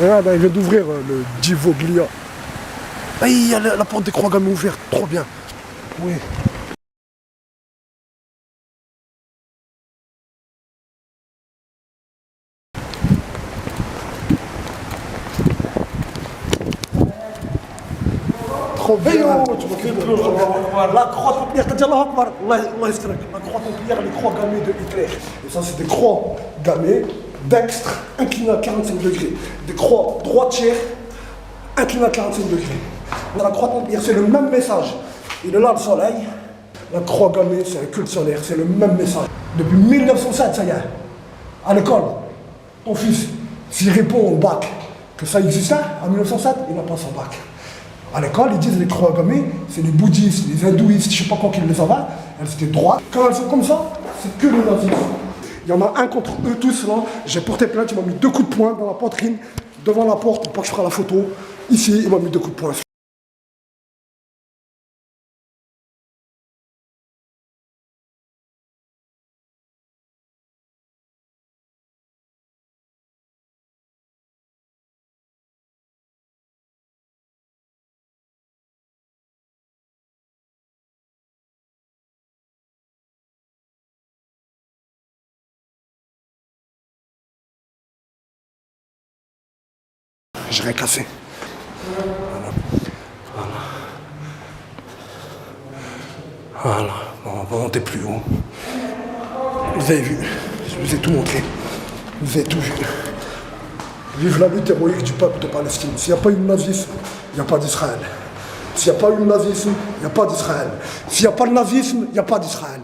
Regarde, il vient d'ouvrir le Divoglia. Ah, il y a la porte des croix gammées ouverte, trop bien. Oui. Trop bien. La croix templière, t'as dit Allah Akbar. Allah yastrak. La croix templière, les croix gammées de Hitler. Et ça, c'est des croix gammées dextre, inclinées à 45 degrés. Des croix droitières, inclinées à 45 degrés. La croix templière, c'est le même message. Il est là le soleil. La croix gammée, c'est un culte solaire, c'est le même message. Depuis 1907, ça y est. À l'école, ton fils, s'il répond au bac que ça existait en 1907, il n'a pas son bac. À l'école, ils disent les croix gammées, c'est les bouddhistes, les hindouistes, je ne sais pas quoi qui les avaient, elles étaient droites. Quand elles sont comme ça, c'est que les nazis. Il y en a un contre eux tous là, j'ai porté plainte, il m'a mis 2 coups de poing dans la poitrine, devant la porte, pour pas que je fasse la photo. Ici, il m'a mis 2 coups de poing. J'ai rien cassé. Voilà, on va monter plus haut. Vous avez vu, je vous ai tout montré. Vous avez tout vu. Vive la lutte héroïque du peuple de Palestine. S'il n'y a pas eu de nazisme, il n'y a pas d'Israël. S'il n'y a pas eu de nazisme, il n'y a pas d'Israël. S'il n'y a pas de nazisme, il n'y a pas d'Israël.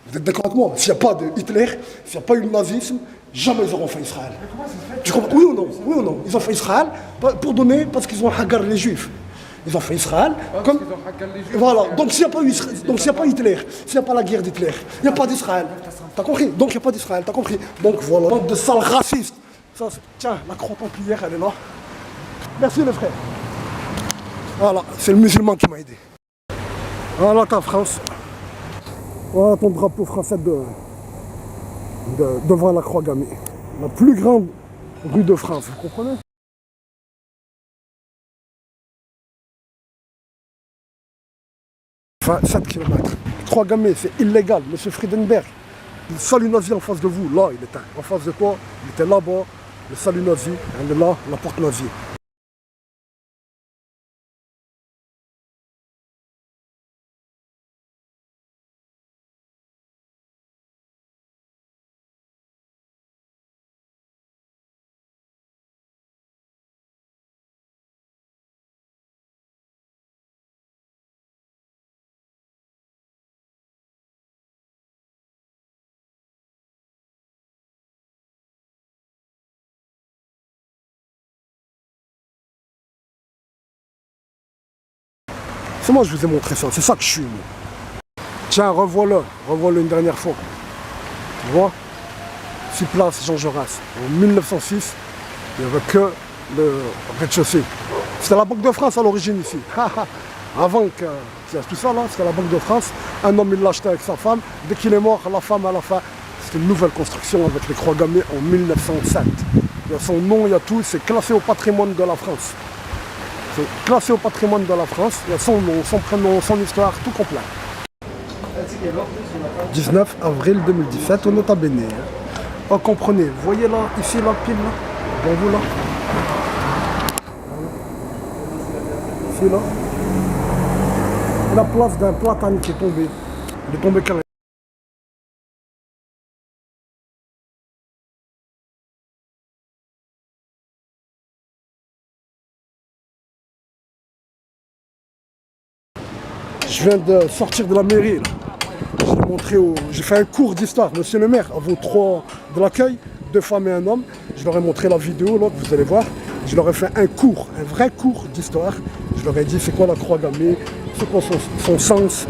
Vous êtes d'accord avec moi? S'il n'y a pas de Hitler, s'il n'y a pas eu de nazisme, jamais ils auront fait Israël. Tu comprends? Oui ou non? Oui ou non? Ils ont fait Israël pour donner, parce qu'ils ont hagar les Juifs. Ils ont fait Israël comme... Voilà, donc s'il n'y a pas eu Israël, donc s'il n'y a pas Hitler, s'il n'y a pas la guerre d'Hitler, il n'y a pas d'Israël. T'as compris? Donc il n'y a pas d'Israël, t'as compris? Donc voilà, bande de sales racistes. Ça, tiens, la croix templière, elle est là. Merci les frères. Voilà, c'est le musulman qui m'a aidé. Voilà ta France. Voilà ton drapeau français devant la croix gammée. La plus grande rue de France, vous comprenez? Enfin, 7 km. Croix gammée, c'est illégal, monsieur Friedenberg. Le salut nazi en face de vous, là, il était. En face de toi, il était là-bas. Le salut nazi, elle est là, la porte nazie. C'est moi, je vous ai montré ça, c'est ça que je suis, moi. Tiens, revois-le une dernière fois. Tu vois? 6 places Jean Jaurès. En 1906, il n'y avait que le rez-de-chaussée. C'était la Banque de France à l'origine ici. Avant que tout ça là, c'était la Banque de France. Un homme il l'a acheté avec sa femme. Dès qu'il est mort, la femme à la fin, c'était une nouvelle construction avec les croix gammées en 1907. Il y a son nom, il y a tout, c'est classé au patrimoine de la France. C'est classé au patrimoine de la France, il y a son nom, son prénom, son histoire, tout complet. 19 avril 2017 au Nota Bene. Oh, comprenez, vous voyez là, ici la pile là, devant vous là. Ici là. La place d'un platane qui est tombé. Il est tombé carré. Je viens de sortir de la mairie. J'ai fait un cours d'histoire, monsieur le maire, à vos 3 de l'accueil, 2 femmes et un homme. Je leur ai montré la vidéo là, que vous allez voir. Je leur ai fait un cours, un vrai cours d'histoire. Je leur ai dit c'est quoi la croix gammée, c'est quoi son sens,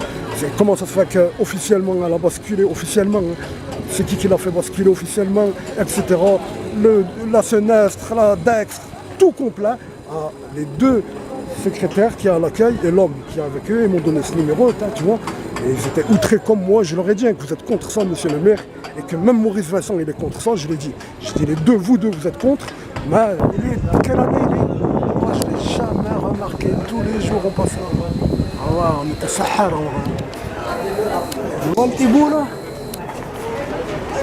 comment ça se fait qu'officiellement elle a basculé, officiellement, hein, c'est qui l'a fait basculer officiellement, etc. La senestre, la dextre, tout complet. Ah, les 2 secrétaires qui est à l'accueil et l'homme qui est avec eux, ils m'ont donné ce numéro, tu vois. Et ils étaient outrés comme moi. Je leur ai dit hein, que vous êtes contre ça, monsieur le maire, et que même Maurice Vincent, il est contre ça. Je l'ai dit. Je dis, les deux, vous deux, vous êtes contre. Mais il est, quelle année il est? Moi, je ne l'ai jamais remarqué. Tous les jours, on passe là. Ah ouais, on était Sahara. Tu vois le petit bout là?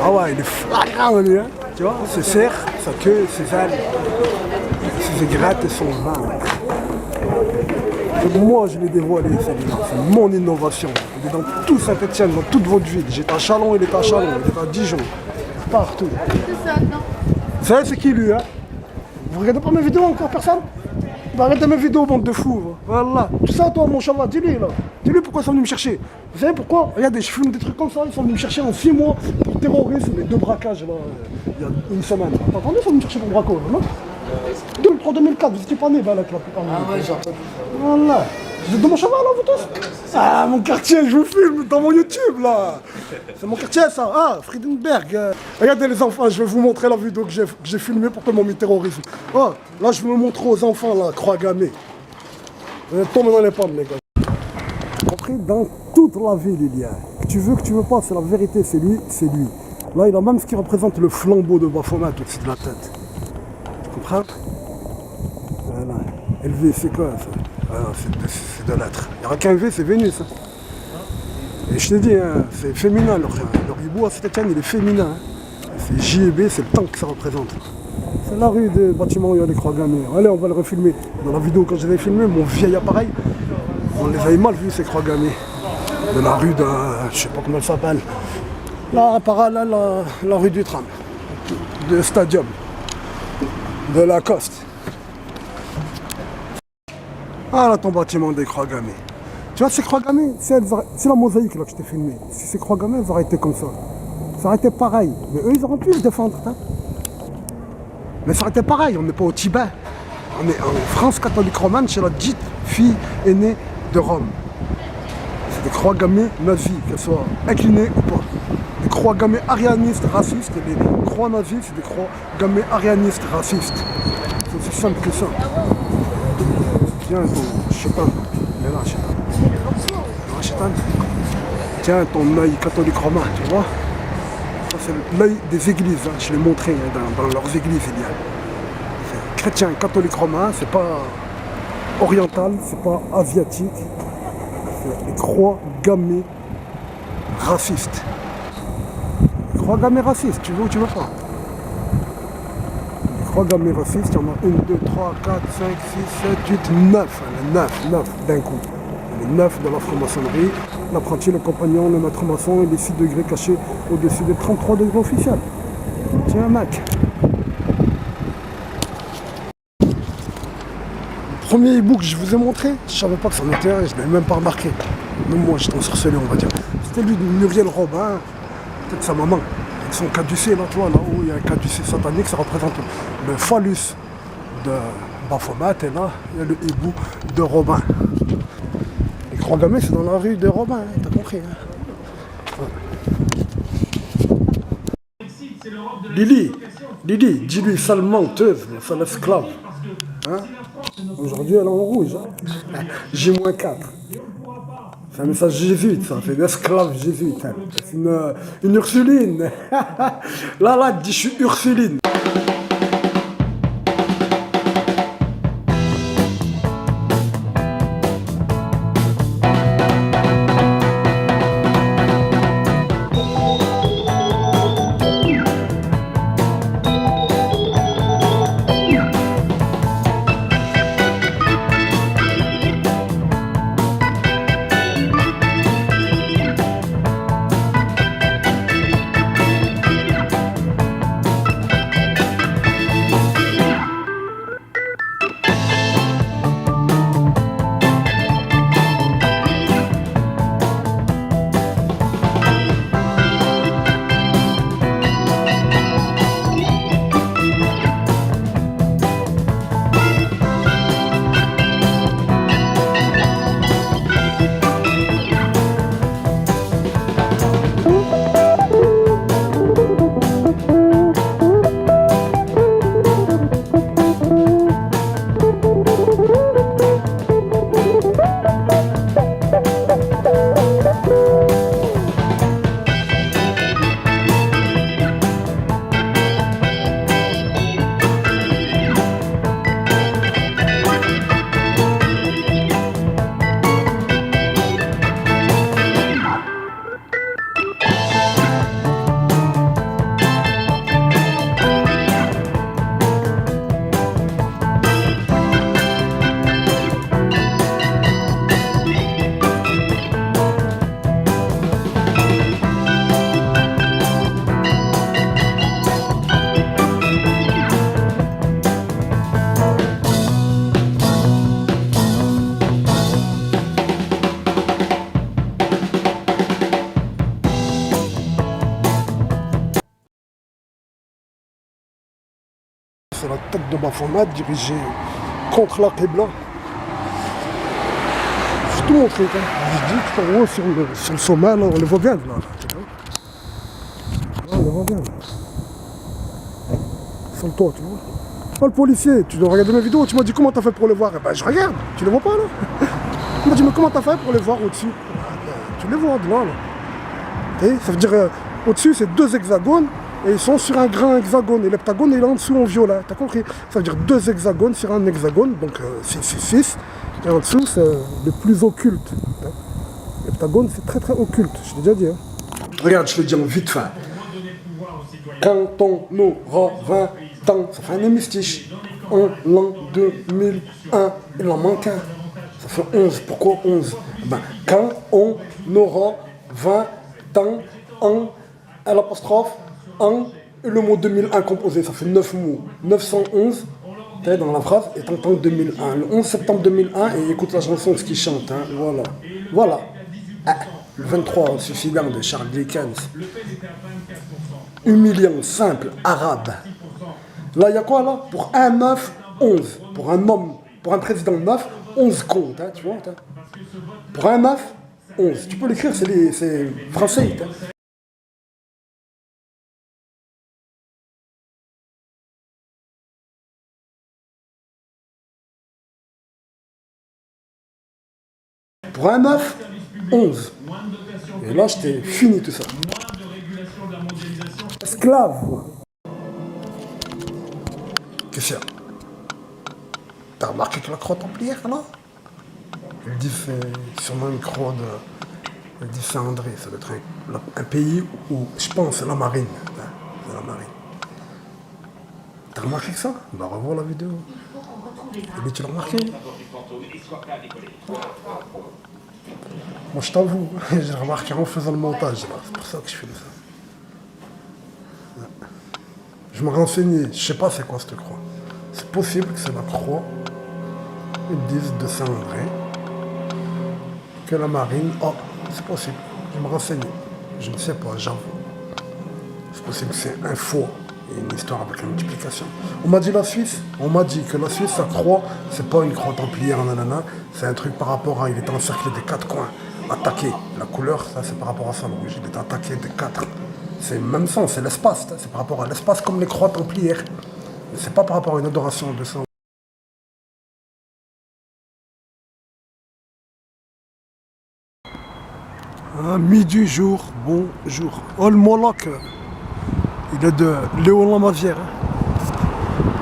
Ah ouais, il est flagrant lui, hein. Tu vois, ses serres, sa queue, ses ailes, ses aigrettes et son vin. Et moi, je l'ai dévoilé, celui-là. C'est mon innovation. Il est dans tout Saint-Etienne, dans toute votre ville. J'étais à Chalon, il est à Chalon, il est à Dijon. Partout. C'est ça, non? Vous savez, c'est qui lui, hein? Vous regardez pas mes vidéos encore, personne? Bah, arrêtez mes vidéos, bande de fous. Voilà. Tout ça, toi, mon challah, dis-lui, là. Dis-lui pourquoi ils sont venus me chercher. Vous savez pourquoi? Regardez, je filme des trucs comme ça. Ils sont venus me chercher en 6 mois pour terrorisme, les 2 braquages, là, il y a une semaine. T'as entendu, ils sont venus me chercher pour braquage, non? 2003-2004, vous étiez pas nés, bah, là, la plupart. Ah ouais, j'ai entendu. Voilà. Vous êtes dans mon cheval, là, vous tous? Ah, mon quartier, je vous filme dans mon YouTube, là. C'est mon quartier, ça. Ah, Friedenberg. Regardez, les enfants, je vais vous montrer la vidéo que j'ai filmée pour combattre le terrorisme. Oh, là, je vais me montrer aux enfants, là, croix gammée. Vous êtes tombés dans les pommes, les gars. Compris, dans toute la ville, il y a. Que tu veux pas, c'est la vérité, c'est lui, c'est lui. Là, il a même ce qui représente le flambeau de Baphomet au-dessus de la tête. Tu comprends? Voilà. LV, c'est quoi ça? Ah, c'est de l'être. Il n'y aura qu'un V, c'est Vénus. Hein. Et je t'ai dit, hein, c'est féminin leur hibou à Saint-Etienne, il est féminin. Hein. C'est J et B, c'est le temps que ça représente. C'est la rue des bâtiments où il y a les croix gammées. Allez, on va le refilmer. Dans la vidéo, quand je l'ai filmé, mon vieil appareil, on les avait mal vus, ces croix gammées. De la rue de, je sais pas comment elle s'appelle. Là, parallèle la rue du tram. De Stadium. De Lacoste. Ah là, ton bâtiment des croix gammées. Tu vois, ces croix gammées, c'est la mosaïque là que je t'ai filmé. Si ces croix gammées, elles auraient été comme ça. Ça aurait été pareil. Mais eux, ils auraient pu se défendre. Hein. Mais ça aurait été pareil. On n'est pas au Tibet. On est en France catholique romane, chez la dite fille aînée de Rome. C'est des croix gammées nazies, qu'elles soient inclinées ou pas. Des croix gammées arianistes racistes. Et les croix nazies, c'est des croix gammées arianistes racistes. C'est aussi simple que ça. Tiens, ton chétan, il est là, chétan. Chétan. Tiens, ton œil catholique romain, tu vois. Ça, c'est l'œil des églises, hein. Je l'ai montré hein, dans leurs églises, il y a. C'est chrétien, catholique romain, c'est pas oriental, c'est pas asiatique. C'est les croix gammées racistes. Les croix gammées racistes, tu veux ou tu veux pas? 3 gammes racistes, il y en a 1, 2, 3, 4, 5, 6, 7, 8, 9. 9 d'un coup. Les 9 de la franc-maçonnerie, l'apprenti, le compagnon, le maître maçon et les 6 degrés cachés au-dessus des 33 degrés officiels. Tiens, mec. Le premier e-book que je vous ai montré, je savais pas que c'en était un, je ne l'avais même pas remarqué. Même moi, j'étais ensorcelé, on va dire. C'était lui de Muriel Robin, peut-être sa maman. Son caducée, là, tu vois, là-haut, il y a un caducée satanique, ça représente le phallus de Baphomet, et là, il y a le hibou de Robin. Les croix gammées, c'est dans la rue de Robin, hein, t'as compris, hein. Ouais. Lily, dis-lui, sale menteuse, sale esclave. Hein? Aujourd'hui, elle est en rouge, hein. J-4. C'est un message jésuite, ça, c'est une esclave jésuite. Hein. C'est une Ursuline. Là, dis, je suis Ursuline. c'est la tête de Baphomet dirigée contre la Qibla. J'ai tout montré, hein. Je dis que en haut, sur le sommet, là, on les voit bien, là. Là, on les voit bien, là. Sur le toit, tu vois. Oh, le policier, tu dois regarder mes vidéos, tu m'as dit comment t'as fait pour les voir? Eh ben, je regarde, tu les vois pas, là? Il m'a dit, mais comment t'as fait pour les voir au-dessus? Tu les vois, de là, là. Ça veut dire, au-dessus, c'est 2 hexagones, et ils sont sur un grand hexagone, et l'heptagone est là en dessous en violet, t'as compris? Ça veut dire 2 hexagones sur un hexagone, donc 6, et en dessous, c'est le plus occulte. L'heptagone, c'est très très occulte, je l'ai déjà dit. Hein. Regarde, je le dis en vite fait. Quand on aura 20 ans, ça fait un hémistiche. En l'an 2001, il en manque un. Ça fait 11. Pourquoi 11? Ben, quand on aura 20 ans, en, l'apostrophe, en, et le mot 2001 composé, ça fait 9 mots. 911, dans la phrase, et t'entends 2001. Le 11 septembre 2001, et écoute la chanson, ce qu'il chante. Hein, voilà. Voilà. Ah, le 23, suffisant de Charles Dickens. Humiliant, simple, arabe. Là, il y a quoi, là? Pour un meuf, 11. Pour un homme, pour un président meuf, 11 comptes, hein, tu vois. Hein. Pour un meuf, 11. Tu peux l'écrire, c'est français. Hein. Pour un meuf, 11. Et là, j'étais fini tout ça. Esclave. Qu'est-ce qu'il y a? T'as remarqué que la croix templière, là? Ils disent c'est sûrement une croix de Saint-André. Ça doit être un pays où, je pense, c'est la marine. C'est la marine. T'as remarqué que ça? Bah, revois la vidéo. Et tu l'as remarqué? Moi, je t'avoue, j'ai remarqué en faisant le montage. C'est pour ça que je fais ça. Je me renseignais, je sais pas c'est quoi cette croix. C'est possible que c'est la croix, ils disent de Saint-André, que la marine, oh, c'est possible, je me renseignais, je ne sais pas, j'avoue. C'est possible que c'est un faux, et une histoire avec la multiplication. On m'a dit la Suisse, on m'a dit que la Suisse, sa croix, c'est pas une croix templière, nanana, c'est un truc par rapport à, il est encerclé des 4 coins, attaqué. La couleur, ça c'est par rapport à ça, le rouge, il est attaqué des 4. C'est le même sens, c'est l'espace, c'est par rapport à l'espace comme les croix templières. C'est pas par rapport à une adoration de ça. Midi jour, bonjour. Oh, le Moloch, il est de Léon Lamavière. Hein.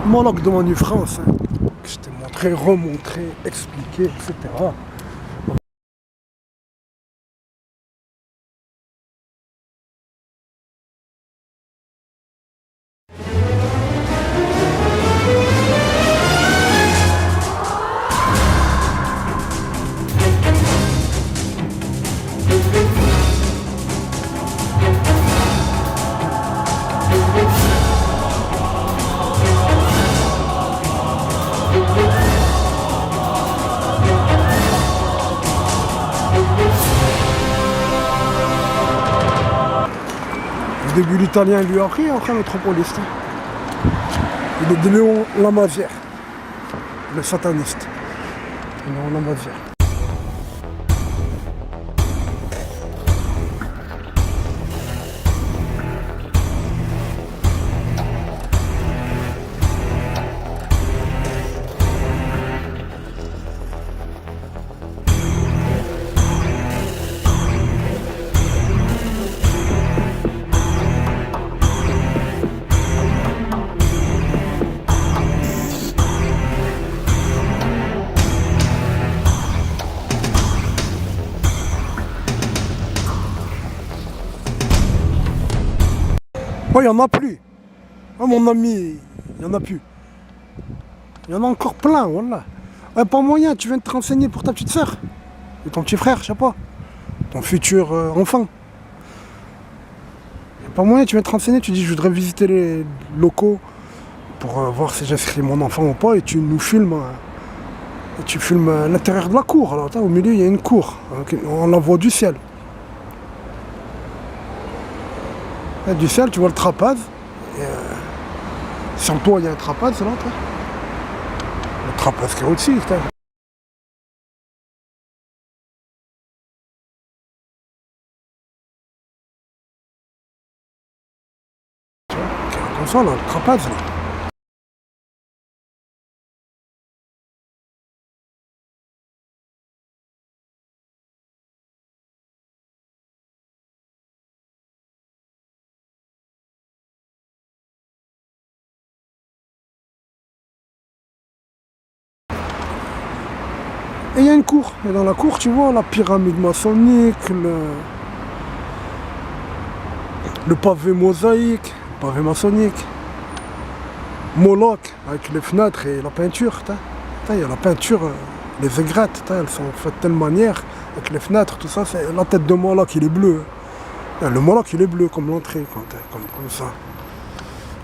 Le Moloch de Manu France, hein, que je t'ai montré, remontré, expliqué, etc. Au début, l'italien lui a appris, après métropoliste. Il est de Léon Lamavière, le sataniste. Léon Lamavière. Oh, il n'y en a plus. Oh, mon ami, il n'y en a plus. Il y en a encore plein, voilà. Ouais, pas moyen, tu viens de te renseigner pour ta petite sœur. Et ton petit frère, je sais pas. Ton futur enfant. Y a pas moyen, tu viens de te renseigner, tu dis je voudrais visiter les locaux pour voir si j'inscris mon enfant ou pas, et tu nous filmes. Et tu filmes l'intérieur de la cour. Alors, au milieu, il y a une cour. On la voit du ciel. Du ciel, tu vois le trapèze. Sur le toit, il y a un trapèze là, toi. Le trapèze qui est au-dessus, toi. Comme ça, là, le trapèze, là. Et il y a une cour. Et dans la cour, tu vois la pyramide maçonnique, le pavé mosaïque, le pavé maçonnique, Moloch, avec les fenêtres et la peinture. Il y a la peinture, les aigrettes, elles sont faites de telle manière, avec les fenêtres, tout ça, c'est la tête de Moloch, il est bleu. Le Moloch, il est bleu comme l'entrée, comme ça.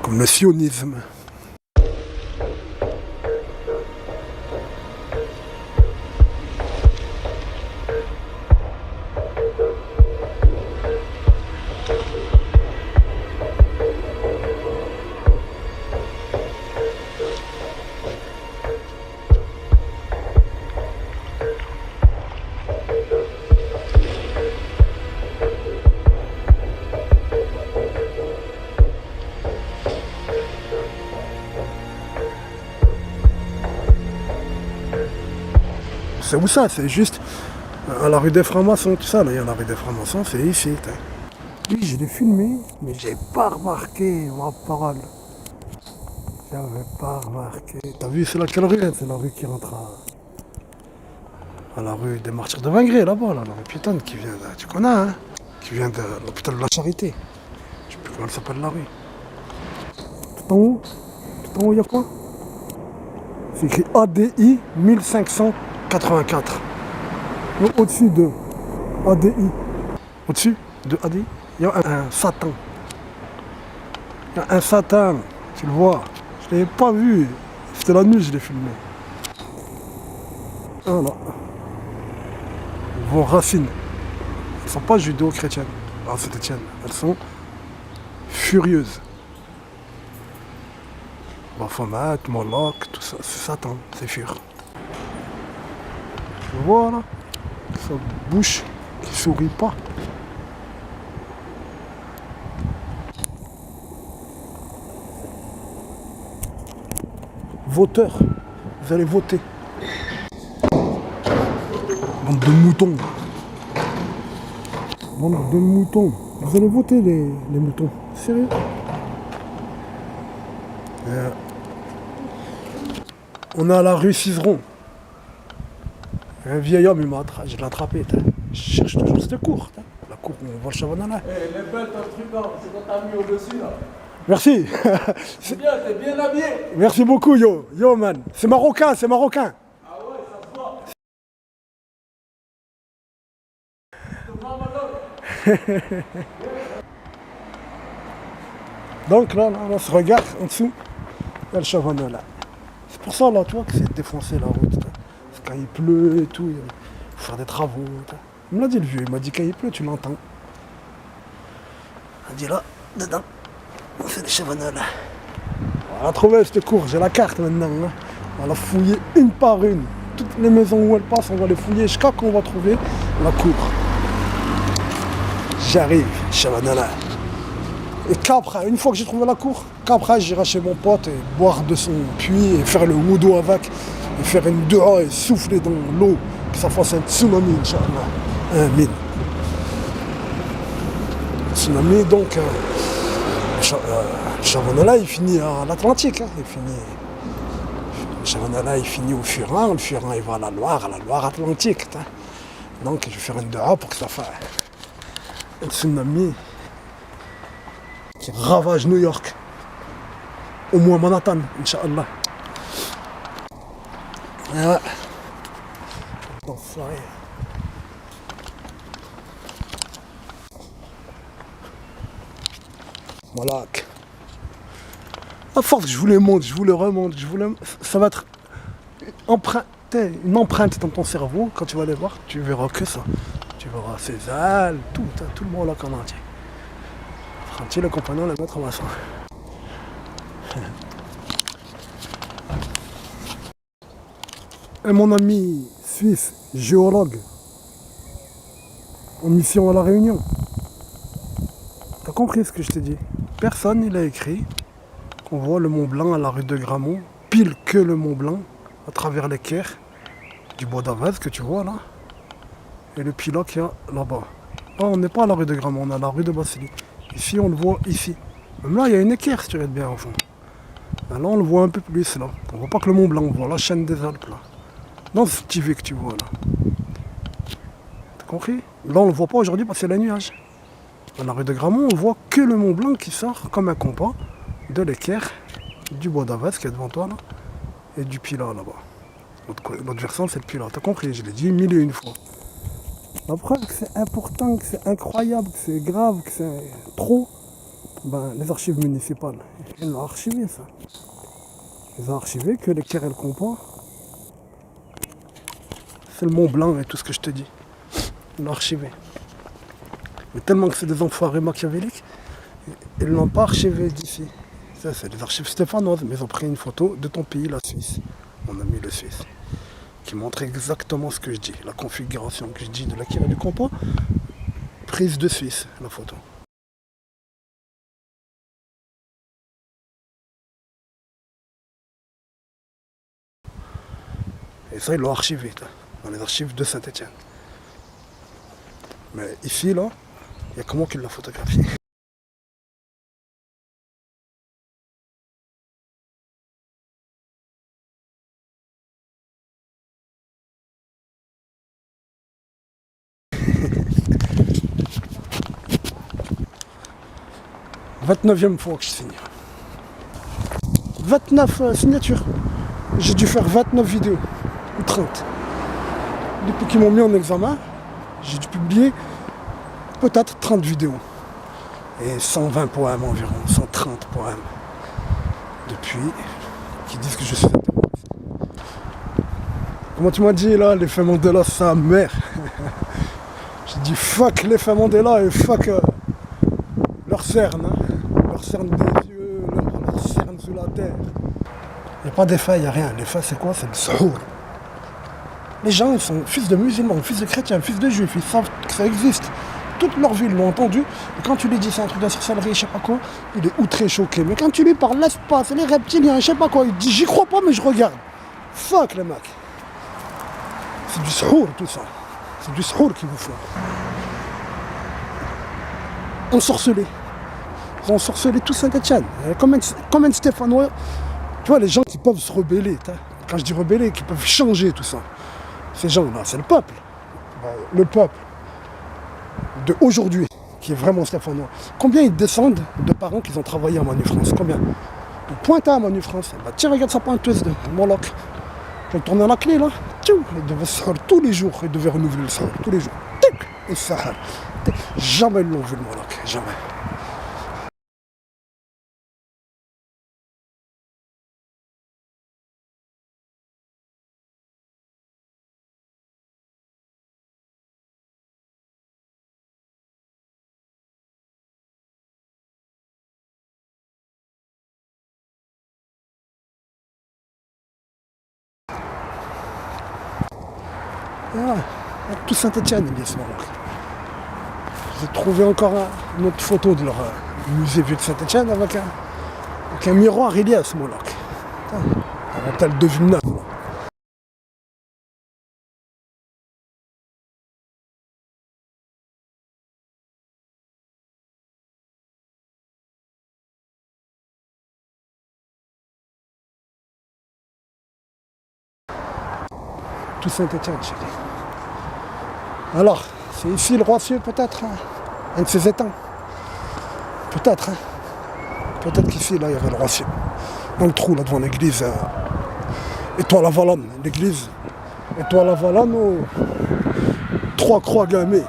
Comme le sionisme. C'est où ça? C'est juste à la rue des Francs-Maçons, tout ça. Là, il y a la rue des Francs-Maçons, c'est ici. Oui, je l'ai filmé, mais j'ai pas remarqué, ma parole. J'avais pas remarqué. T'as vu, c'est laquelle rue? C'est la rue qui rentre à la rue des Martyrs de Vingré, là-bas, là, la rue piétonne qui vient de, tu connais, hein? Qui vient de l'hôpital de la Charité. Je sais plus comment elle s'appelle la rue. Tout en haut? Tout en haut, il y a quoi? C'est écrit ADI 1584. Donc, au-dessus de ADI. Au-dessus de ADI, il y a un Satan. Il y a un Satan, tu le vois. Je ne l'ai pas vu. C'était la nuit, je l'ai filmé. Voilà. Vos racines. Elles ne sont pas judéo-chrétiennes. Ah, c'est Étienne. Elles sont furieuses. Baphomet, Moloch, tout ça, c'est Satan, c'est fur. Voilà. Sa bouche qui sourit pas. Voteurs, vous allez voter. Bande de moutons. Bande de moutons. Vous allez voter les moutons. Sérieux? On est à la rue Cizeron. Un vieil homme, je l'ai attrapé. Je cherche toujours cette cour. La cour où on voit le Chavanala. Eh, les belles, ton truc là, c'est quand t'as mis au-dessus là. Merci. C'est bien, t'es bien habillé. Merci beaucoup, yo. Yo, man. C'est marocain, c'est marocain. Ah ouais, ça se voit. C'est pas mal. Donc là, on se regarde en dessous. Il y a le Chavanala. C'est pour ça, là, tu vois, que c'est défoncé la route. Parce que quand il pleut et tout, il faut faire des travaux. Il me l'a dit, le vieux. Il m'a dit, quand il pleut, tu l'entends. Il m'a dit, là, dedans, on fait des Chavanala. On va trouver cette cour, j'ai la carte maintenant. Hein. On va la fouiller une par une. Toutes les maisons où elle passe, on va les fouiller jusqu'à qu'on va trouver la cour. J'arrive, Chavanala. Et qu'après, une fois que j'ai trouvé la cour, qu'après j'irai chez mon pote et boire de son puits et faire le wudu avec, et faire une dua et souffler dans l'eau, que ça fasse un tsunami, Inch'Allah. Un mine. Tsunami, donc, le Chavanala, il finit à l'Atlantique. Hein, le Chavanala, il finit au Furin, le Furin, il va à la Loire Atlantique. Hein. Donc, je vais faire une dua pour que ça fasse un tsunami qui ravage New York. Au moins Manhattan, Inch'Allah. Ouais. Voilà. À force, je vous les montre, je vous les remonte, ça va être une empreinte dans ton cerveau. Quand tu vas les voir, tu verras que ça. Tu verras Cézanne, tout le monde là comme entier. Entier, le compagnon, le maître maçon. Et mon ami suisse, géologue, en mission à La Réunion. T'as compris ce que je t'ai dit? Personne il a écrit qu'on voit le Mont Blanc à la rue de Gramont, pile que le Mont Blanc, à travers les quais du bois d'Avaz que tu vois là, et le pilat qu'il y a là-bas. Là, on n'est pas à la rue de Gramont, on est à la rue de Bassili. Ici, on le voit ici. Même là, il y a une équerre si tu regardes bien au fond. Ben là, on le voit un peu plus là. On voit pas que le Mont Blanc, on voit la chaîne des Alpes là. Dans ce petit V que tu vois là. T'as compris? Là, on le voit pas aujourd'hui parce que c'est les nuages. À la rue de Gramont, on voit que le Mont Blanc qui sort comme un compas de l'équerre, du bois d'Avaz qui est devant toi là, et du Pilat là-bas. L'autre versant, c'est le Pilat. T'as compris? Je l'ai dit 1001 fois. La preuve que c'est important, que c'est incroyable, que c'est grave, que c'est trop, ben, les archives municipales, ils l'ont archivé ça. Ils ont archivé que l'équerre et le compas, c'est le Mont Blanc et tout ce que je te dis. Ils l'ont archivé. Mais tellement que c'est des enfoirés machiavéliques, ils ne l'ont pas archivé d'ici. Ça, c'est des archives stéphanoises, mais ils ont pris une photo de ton pays, la Suisse, mon ami le Suisse, qui montre exactement ce que je dis, la configuration que je dis de l'équerre et du compas, prise de Suisse, la photo. Et ça, ils l'ont archivé, là, dans les archives de Saint-Étienne. Mais ici, là, il y a comment qu'il l'a photographié. « 29e fois que je signe. 29 signatures. J'ai dû faire 29 vidéos. Ou 30. Depuis qu'ils m'ont mis en examen, j'ai dû publier peut-être 30 vidéos. Et 120 poèmes environ, 130 poèmes. Depuis qu'ils disent que je suis un terroriste. Comment tu m'as dit là, l'effet Mandela, sa mère. J'ai dit fuck l'effet Mandela et fuck leur cerne. Hein. Leur cerne des yeux, leur cerne sous la terre. Il n'y a pas d'effet, il n'y a rien. L'effet c'est quoi? C'est le sahour. Les gens, ils sont fils de musulmans, fils de chrétiens, fils de juifs, ils savent que ça existe. Toute leur vie, ils l'ont entendu. Et quand tu lui dis c'est un truc de sorcellerie, je sais pas quoi, il est outré choqué. Mais quand tu lui parles l'espace, les reptiliens, je sais pas quoi, il dit j'y crois pas mais je regarde. Fuck les mecs. C'est du sahour tout ça. C'est du sahour qu'ils vous font. Ensorcelé. Ils ont ensorcelé tout Saint-Étienne. Comme un Stéphanois. Tu vois, les gens qui peuvent se rebeller. Quand je dis rebeller, qui peuvent changer tout ça. Ces gens-là, c'est le peuple. Le peuple de aujourd'hui, qui est vraiment stéphanois. Combien ils descendent de parents qui ont travaillé à Manu France? Combien? Ils pointent à Manu France. Bah, tiens, regarde sa pointeuse de Moloch. Quand il tournait la clé, là, il devait se faire tous les jours. Il devait renouveler le sol tous les jours. Et ça, jamais ils l'ont vu le Moloch. Jamais. Ah, tout Saint-Étienne, il y a ce Moloch. J'ai trouvé encore une autre photo de leur musée vieux de Saint-Étienne avec un miroir, il y a ce Moloch. Un tel de Villeneuve. Tout Saint-Étienne, chérie. Alors, c'est ici le Roi-Cieux peut-être, hein, un de ses étangs. Peut-être, hein. Peut-être qu'ici, là, il y avait le Roi-Cieux. Dans le trou, là, devant l'église. Étoile à Valonne, l'église. Étoile à Valonne aux 3 croix gammées.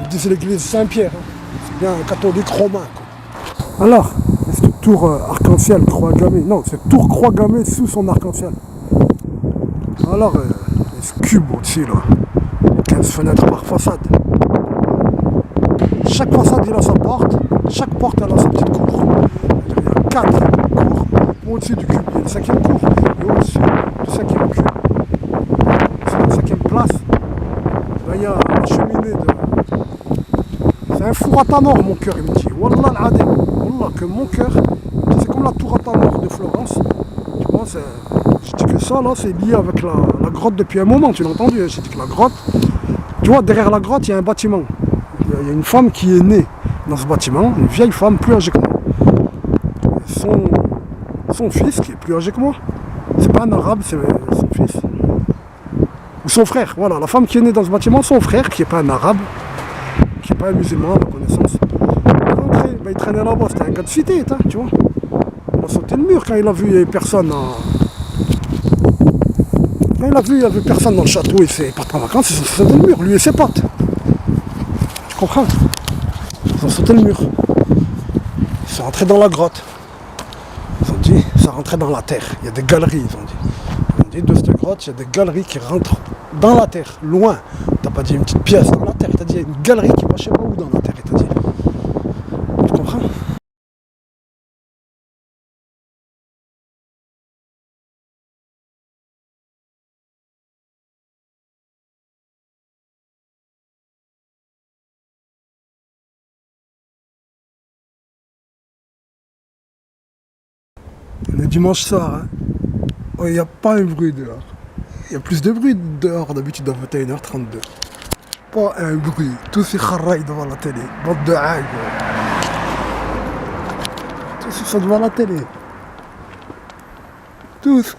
Ils disent l'église Saint-Pierre. Hein. C'est bien un catholique romain, quoi. Alors, cette tour arc-en-ciel, croix gammée. Non, cette tour croix gammée sous son arc-en-ciel. Alors, 15 cubes au-dessus, là. 15 fenêtres par façade. Chaque façade, il a sa porte. Chaque porte, elle a sa petite cour. Il y a 4 cours au-dessus du cube. Il y a une 5e cour. Et au-dessus du 5e cube, c'est la 5e place. Là, il y a la cheminée de... C'est un four à Tanor, mon cœur, il me dit. Wallah al-Adem. Wallah, que mon cœur, c'est comme la tour à Tanor de Florence. Tu vois, je dis que ça, là, c'est lié avec la grotte depuis un moment. Tu l'as entendu, hein. J'ai dit que la grotte... Tu vois, derrière la grotte, il y a un bâtiment. Il y a une femme qui est née dans ce bâtiment, une vieille femme plus âgée que moi. Son fils, qui est plus âgé que moi, c'est pas un arabe, c'est son fils. Ou son frère, voilà, la femme qui est née dans ce bâtiment, son frère, qui est pas un arabe, qui est pas un musulman, à ma connaissance. Il est rentré, il traînait là-bas, c'était un gars de cité, tu vois. Il a sauté le mur quand il a vu, il y avait personne Quand il a vu, il y avait personne dans le château, il s'est parti en vacances, il s'est sauté le mur, lui et ses potes. Tu comprends? Ils ont sauté le mur. Ils sont rentrés dans la grotte. Ils ont dit, ça rentrait dans la terre. Il y a des galeries, ils ont dit. Ils ont dit, de cette grotte, il y a des galeries qui rentrent dans la terre, loin. T'as pas dit une petite pièce dans la terre, t'as dit, il y a une galerie qui va je sais pas où dans la terre, il t'a dit. Tu comprends? Le dimanche soir, hein, il n'y a pas un bruit dehors. Il y a plus de bruit dehors d'habitude à 21h32. Pas un bruit. Tous ces kharraïs devant la télé. Bande de haïs. Tous ils sont devant la télé. Tous.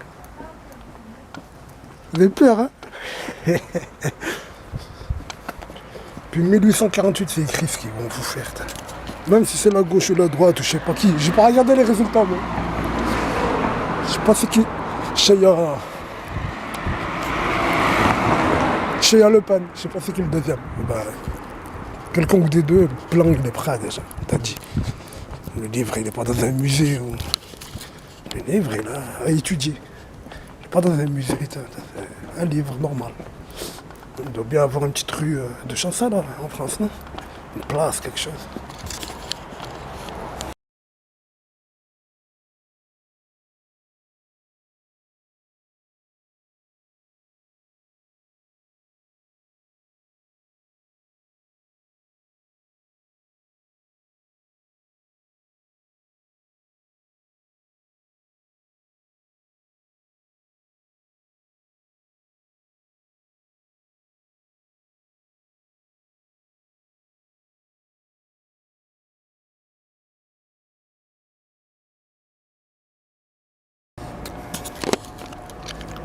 Vous avez peur, hein? Puis 1848, c'est écrit ce qu'ils vont vous faire. Même si c'est la gauche ou la droite ou je sais pas qui. J'ai pas regardé les résultats, moi. Je sais pas c'est qui. Cheya Le Pen, je sais pas c'est qui le deuxième. Ben, quelconque des deux, le plan il est prêt déjà, t'as dit. Le livre il est pas dans un musée. Le livre il est là à étudier. Il est pas dans un musée, un livre normal. Il doit bien avoir une petite rue de Chanson là, en France, non? Une place, quelque chose.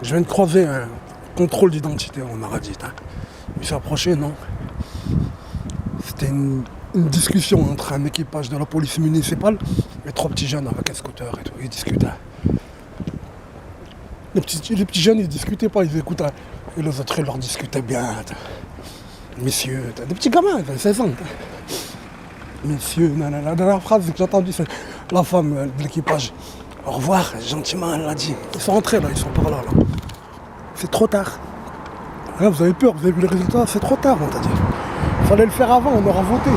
Je viens de croiser un contrôle d'identité en Arabie. Il s'est approché, non? C'était une discussion entre un équipage de la police municipale et 3 petits jeunes avec un scooter et tout. Ils discutaient. Les petits jeunes, ils discutaient pas, ils écoutaient. Et les autres, ils leur discutaient bien. Messieurs, des petits gamins, 16 ans. Messieurs, la dernière phrase que j'ai entendue, c'est la femme de l'équipage. Au revoir, gentiment, elle l'a dit. Ils sont rentrés là, ils sont par là. C'est trop tard. Hein, vous avez peur, vous avez vu les résultats, c'est trop tard, on t'a dit. Il fallait le faire avant, on aura voté.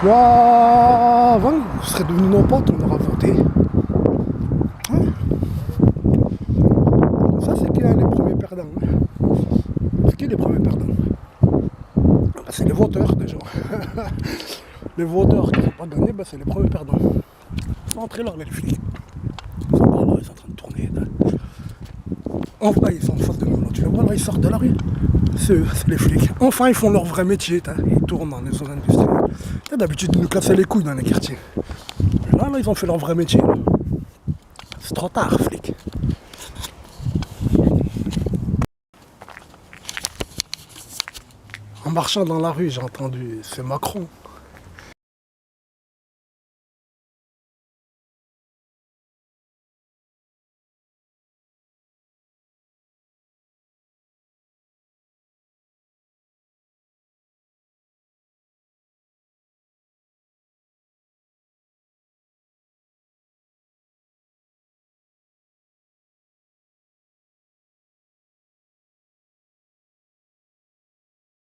Là, avant, vous serez devenus nos potes, on aura voté. Hein? Ça, c'est qui les premiers perdants? C'est qui les premiers perdants? C'est les voteurs, déjà. Les voteurs qui n'ont pas gagné, c'est les premiers perdants. Ils sont entrés là, les flics. Ils sont par là, ils sont en train de tourner. Enfin, ils sont en face de nous, là. Tu les vois, là, ils sortent de la rue. C'est les flics. Enfin, ils font leur vrai métier. Ils tournent dans les zones industrielles. D'habitude, ils nous cassaient les couilles dans les quartiers. Là, ils ont fait leur vrai métier. C'est trop tard, flics. En marchant dans la rue, j'ai entendu, c'est Macron.